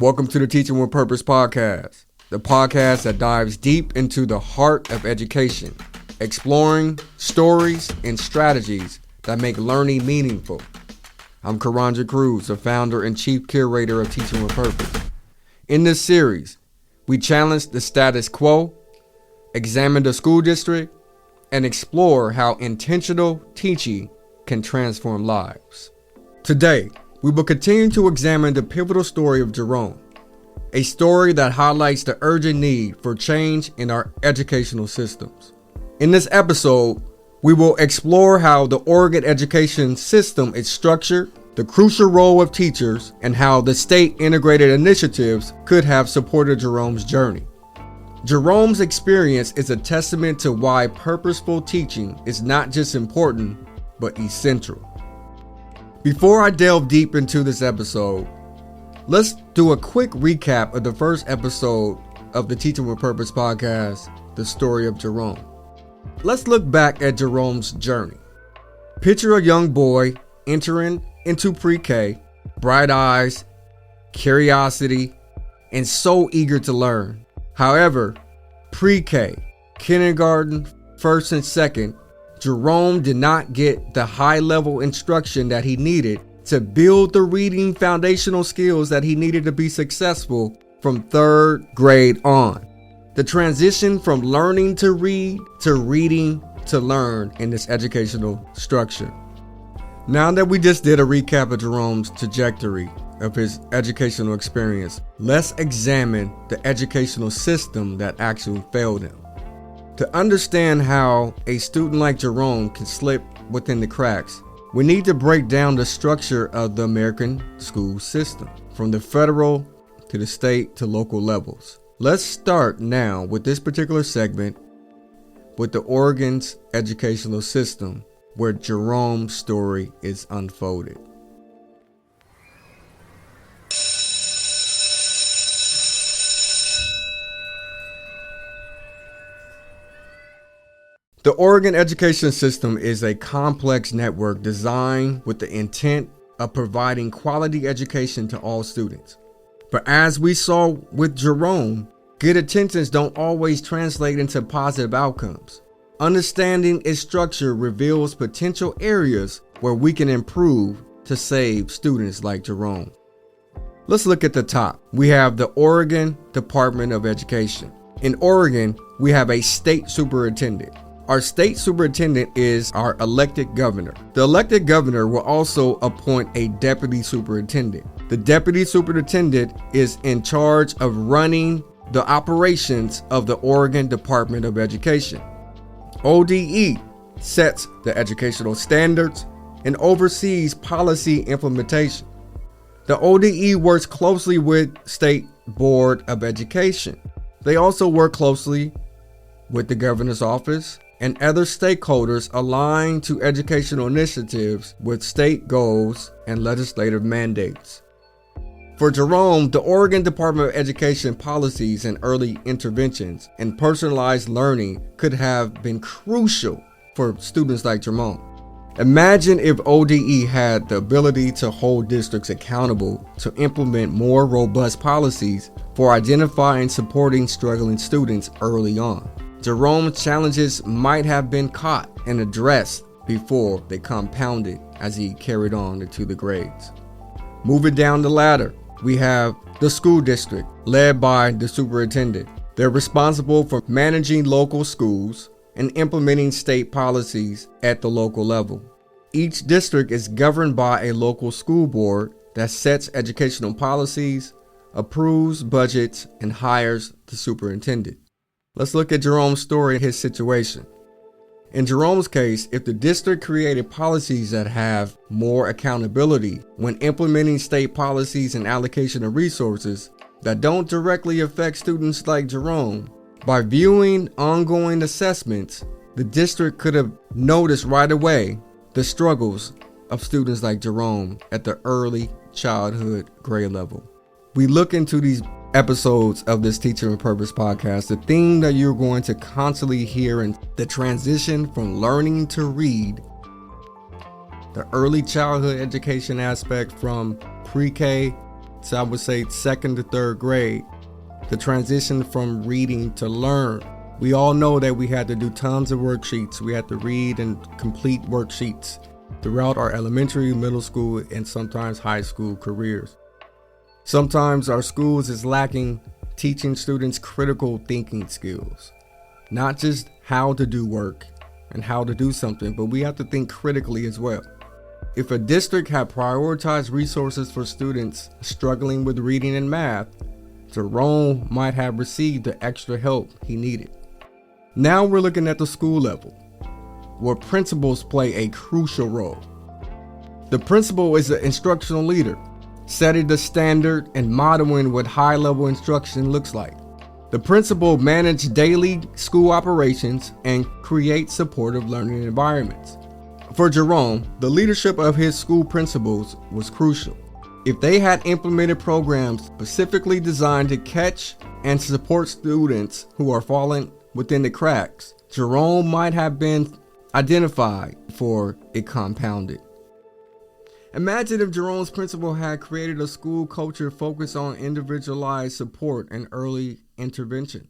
Welcome to the Teaching with Purpose podcast, the podcast that dives deep into the heart of education, exploring stories and strategies that make learning meaningful. I'm Karanja Crews, the founder and chief curator of Teaching with Purpose. In this series, we challenge the status quo, examine the school district, and explore how intentional teaching can transform lives. Today, we will continue to examine the pivotal story of Jerome, a story that highlights the urgent need for change in our educational systems. In this episode, we will explore how the Oregon education system is structured, the crucial role of teachers, and how the state integrated initiatives could have supported Jerome's journey. Jerome's experience is a testament to why purposeful teaching is not just important, but essential. Before I delve deep into this episode, let's do a quick recap of the first episode of the Teaching with Purpose podcast, The Story of Jerome. Let's look back at Jerome's journey. Picture a young boy entering into pre-K, bright eyes, curiosity, and so eager to learn. However, pre-K, kindergarten, first and second, Jerome did not get the high-level instruction that he needed to build the reading foundational skills that he needed to be successful from third grade on. The transition from learning to read to reading to learn in this educational structure. Now that we just did a recap of Jerome's trajectory of his educational experience, let's examine the educational system that actually failed him. To understand how a student like Jerome can slip within the cracks, we need to break down the structure of the American school system, from the federal to the state to local levels. Let's start now with this particular segment with the Oregon's educational system, where Jerome's story is unfolded. The Oregon education system is a complex network designed with the intent of providing quality education to all students. But as we saw with Jerome, good intentions don't always translate into positive outcomes. Understanding its structure reveals potential areas where we can improve to save students like Jerome. Let's look at the top. We have the Oregon Department of Education. In Oregon, we have a state superintendent. Our state superintendent is our elected governor. The elected governor will also appoint a deputy superintendent. The deputy superintendent is in charge of running the operations of the Oregon Department of Education. ODE sets the educational standards and oversees policy implementation. The ODE works closely with State Board of Education. They also work closely with the governor's office and other stakeholders aligned to educational initiatives with state goals and legislative mandates. For Jerome, the Oregon Department of Education policies and early interventions and personalized learning could have been crucial for students like Jerome. Imagine if ODE had the ability to hold districts accountable to implement more robust policies for identifying and supporting struggling students early on. Jerome's challenges might have been caught and addressed before they compounded as he carried on into the grades. Moving down the ladder, we have the school district led by the superintendent. They're responsible for managing local schools and implementing state policies at the local level. Each district is governed by a local school board that sets educational policies, approves budgets, and hires the superintendent. Let's look at Jerome's story and his situation. In Jerome's case, if the district created policies that have more accountability when implementing state policies and allocation of resources that don't directly affect students like Jerome, by viewing ongoing assessments, the district could have noticed right away the struggles of students like Jerome at the early childhood grade level. We look into these episodes of this Teaching with Purpose podcast, the theme that you're going to constantly hear in the transition from learning to read, the early childhood education aspect from pre-K so I would say 2nd to 3rd grade, the transition from reading to learn. We all know that we had to do tons of worksheets. We had to read and complete worksheets throughout our elementary, middle school, and sometimes high school careers. Sometimes our schools is lacking teaching students critical thinking skills, not just how to do work and how to do something, but we have to think critically as well. If a district had prioritized resources for students struggling with reading and math, Jerome might have received the extra help he needed. Now we're looking at the school level, where principals play a crucial role. The principal is the instructional leader, setting the standard and modeling what high-level instruction looks like. The principal manages daily school operations and creates supportive learning environments. For Jerome, the leadership of his school principals was crucial. If they had implemented programs specifically designed to catch and support students who are falling within the cracks, Jerome might have been identified before it compounded. Imagine if Jerome's principal had created a school culture focused on individualized support and early intervention.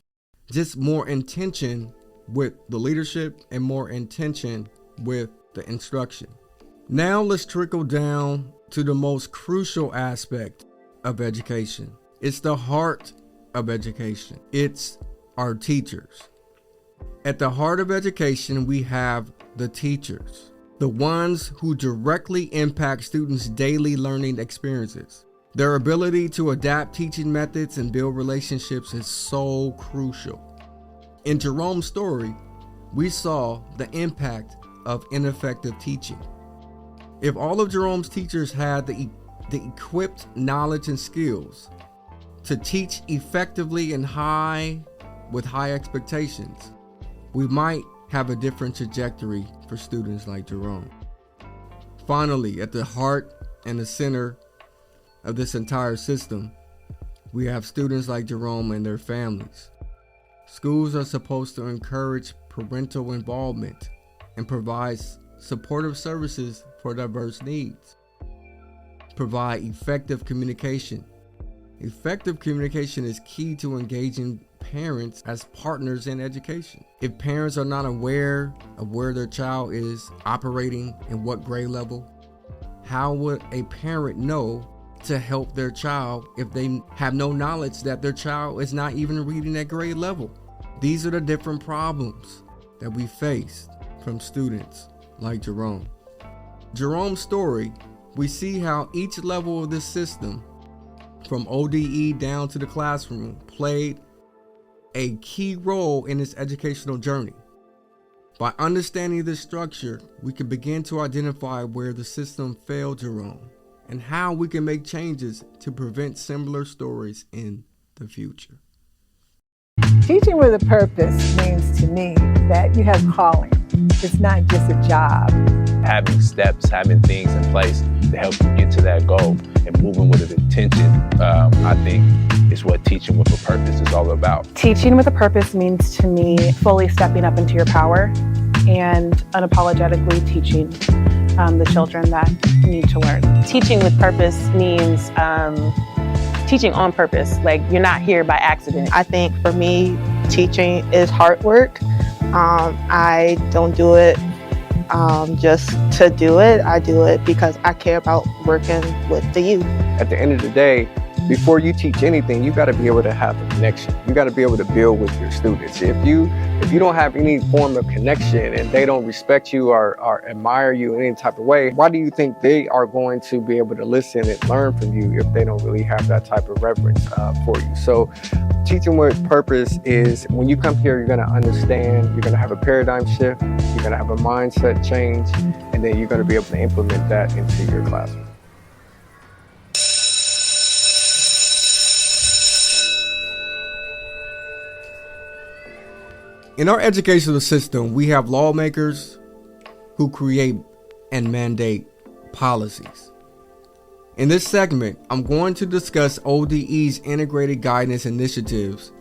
Just more intention with the leadership and more intention with the instruction. Now let's trickle down to the most crucial aspect of education. It's the heart of education. It's our teachers. At the heart of education, we have the teachers, the ones who directly impact students' daily learning experiences. Their ability to adapt teaching methods and build relationships is so crucial. In Jerome's story, we saw the impact of ineffective teaching. If all of Jerome's teachers had the equipped knowledge and skills to teach effectively and with high expectations, we might have a different trajectory for students like Jerome. Finally, at the heart and the center of this entire system, we have students like Jerome and their families. Schools are supposed to encourage parental involvement and provide supportive services for diverse needs. Provide effective communication. Effective communication is key to engaging parents as partners in education. If parents are not aware of where their child is operating and what grade level, how would a parent know to help their child if they have no knowledge that their child is not even reading at grade level? These are the different problems that we face from students like Jerome. Jerome's story, we see how each level of this system, from ODE down to the classroom, played a key role in his educational journey. By understanding this structure, we can begin to identify where the system failed Jerome and how we can make changes to prevent similar stories in the future. Teaching with a purpose means to me that you have calling. It's not just a job. Having steps, having things in place to help you get to that goal and moving with an intention, I think is what teaching with a purpose is all about. Teaching with a purpose means to me fully stepping up into your power and unapologetically teaching the children that need to learn. Teaching with purpose means teaching on purpose. Like, you're not here by accident. I think for me, teaching is hard work. I don't do it just to do it. I do it because I care about working with the youth. At the end of the day, before you teach anything, you got to be able to have a connection. You got to be able to build with your students. If you don't have any form of connection and they don't respect you or admire you in any type of way, why do you think they are going to be able to listen and learn from you if they don't really have that type of reverence for you? So teaching with purpose is when you come here, you're going to understand, you're going to have a paradigm shift, you're going to have a mindset change, and then you're going to be able to implement that into your classroom. In our educational system, we have lawmakers who create and mandate policies. In this segment, I'm going to discuss ODE's integrated guidance initiatives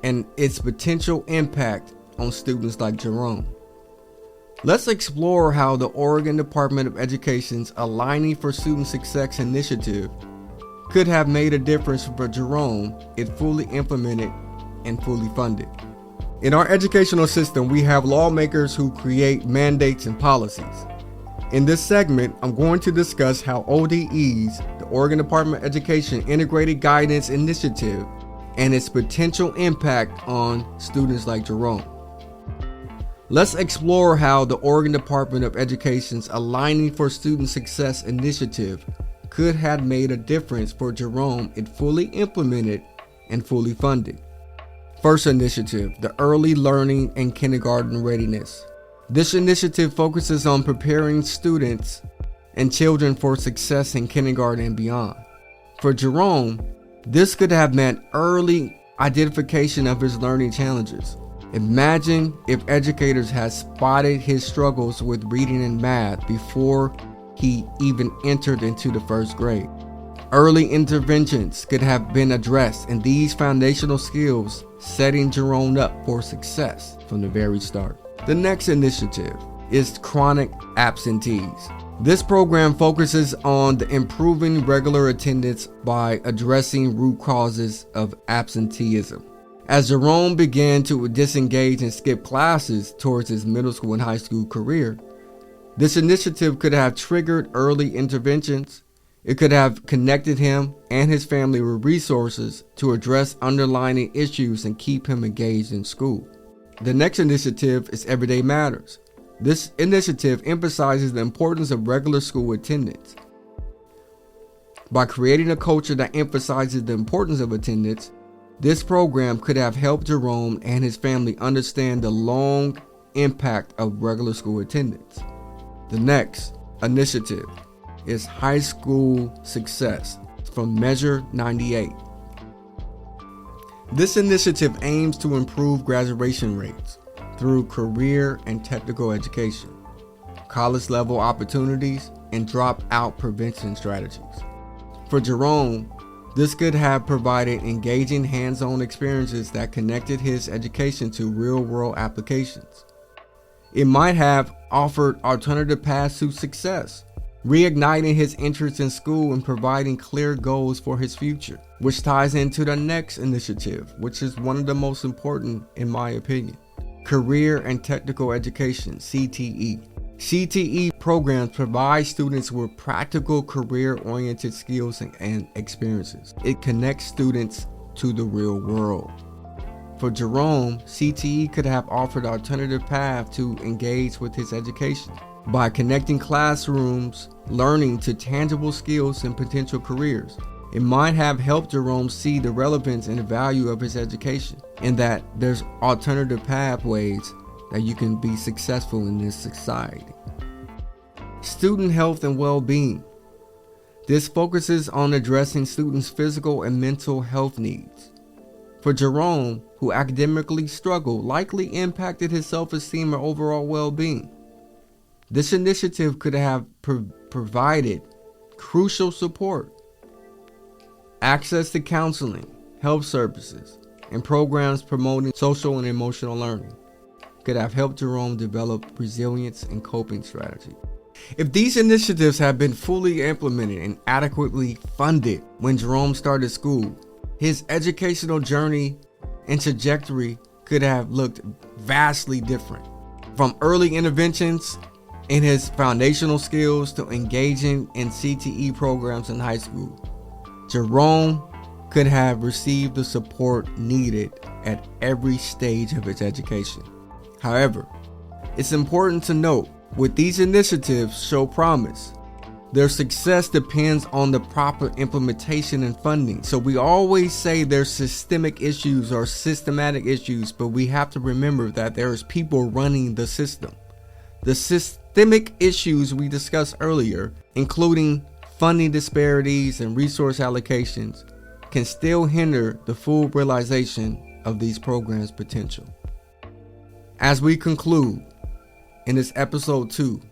and its potential impact on students like Jerome. Let's explore how the Oregon Department of Education's Aligning for Student Success initiative could have made a difference for Jerome if fully implemented and fully funded. In our educational system, we have lawmakers who create mandates and policies. In this segment, I'm going to discuss how ODE's, the Oregon Department of Education Integrated Guidance Initiative, and its potential impact on students like Jerome. Let's explore how the Oregon Department of Education's Aligning for Student Success initiative could have made a difference for Jerome if fully implemented and fully funded. First initiative, the Early Learning and Kindergarten Readiness. This initiative focuses on preparing students and children for success in kindergarten and beyond. For Jerome, this could have meant early identification of his learning challenges. Imagine if educators had spotted his struggles with reading and math before he even entered into the first grade. Early interventions could have been addressed, and these foundational skills setting Jerome up for success from the very start. The next initiative is chronic absentees. This program focuses on the improving regular attendance by addressing root causes of absenteeism. As Jerome began to disengage and skip classes towards his middle school and high school career, this initiative could have triggered early interventions. It could have connected him and his family with resources to address underlying issues and keep him engaged in school. The next initiative is Everyday Matters. This initiative emphasizes the importance of regular school attendance. By creating a culture that emphasizes the importance of attendance, this program could have helped Jerome and his family understand the long impact of regular school attendance. The next initiative is High School Success from Measure 98. This initiative aims to improve graduation rates through career and technical education, college-level opportunities, and dropout prevention strategies. For Jerome, this could have provided engaging hands-on experiences that connected his education to real-world applications. It might have offered alternative paths to success, reigniting his interest in school and providing clear goals for his future, which ties into the next initiative, which is one of the most important in my opinion. Career and Technical Education, CTE. CTE programs provide students with practical career-oriented skills and experiences. It connects students to the real world. For Jerome, CTE could have offered an alternative path to engage with his education by connecting classrooms learning to tangible skills and potential careers. It might have helped Jerome see the relevance and the value of his education, and that there's alternative pathways that you can be successful in this society. Student health and well-being. This focuses on addressing students' physical and mental health needs. For Jerome, who academically struggled, likely impacted his self-esteem or overall well-being. This initiative could have provided crucial support, access to counseling, health services, and programs promoting social and emotional learning. Could have helped Jerome develop resilience and coping strategies. If these initiatives had been fully implemented and adequately funded when Jerome started school, his educational journey and trajectory could have looked vastly different. From early interventions in his foundational skills to engaging in CTE programs in high school, Jerome could have received the support needed at every stage of his education. However, it's important to note, with these initiatives show promise, their success depends on the proper implementation and funding. So we always say there's systemic issues or systematic issues, but we have to remember that there's people running the system. The systemic issues we discussed earlier, including funding disparities and resource allocations, can still hinder the full realization of these programs' potential. As we conclude in this episode 2,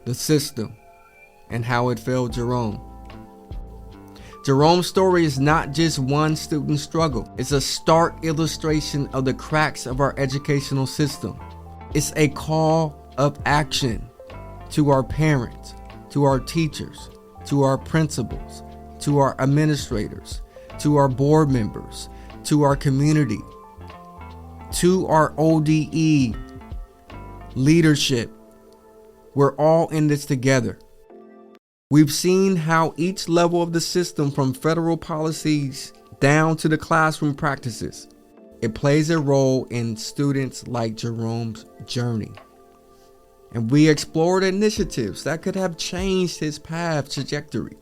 the system and how it failed Jerome. Jerome's story is not just one student struggle. It's a stark illustration of the cracks of our educational system. It's a call of action to our parents, to our teachers, to our principals, to our administrators, to our board members, to our community, to our ODE leadership. We're all in this together. We've seen how each level of the system, from federal policies down to the classroom practices, it plays a role in students like Jerome's journey. And we explored initiatives that could have changed his path trajectory.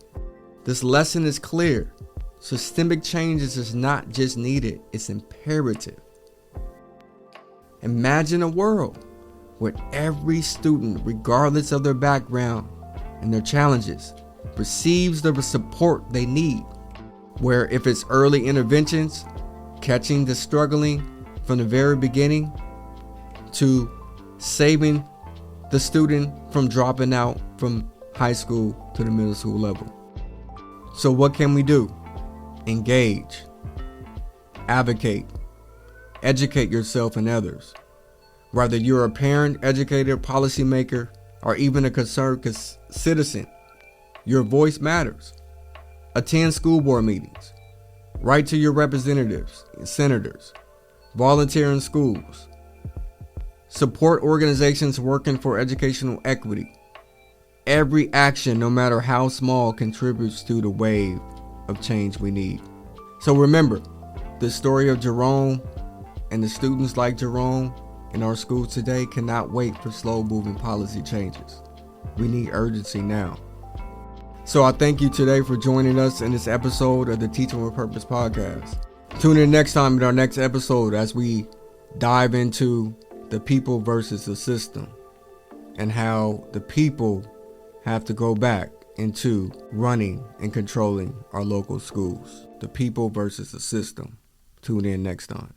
This lesson is clear. Systemic changes is not just needed, it's imperative. Imagine a world where every student, regardless of their background and their challenges, receives the support they need. Where if it's early interventions, catching the struggling from the very beginning, to saving the student from dropping out from high school to the middle school level. So what can we do? Engage, advocate, educate yourself and others. Whether you're a parent, educator, policymaker, or even a concerned citizen, your voice matters. Attend school board meetings. Write to your representatives and senators. Volunteer in schools. Support organizations working for educational equity. Every action, no matter how small, contributes to the wave of change we need. So remember, the story of Jerome and the students like Jerome in our schools today cannot wait for slow-moving policy changes. We need urgency now. So I thank you today for joining us in this episode of the Teaching with Purpose podcast. Tune in next time in our next episode as we dive into the people versus the system and how the people have to go back into running and controlling our local schools. The people versus the system. Tune in next time.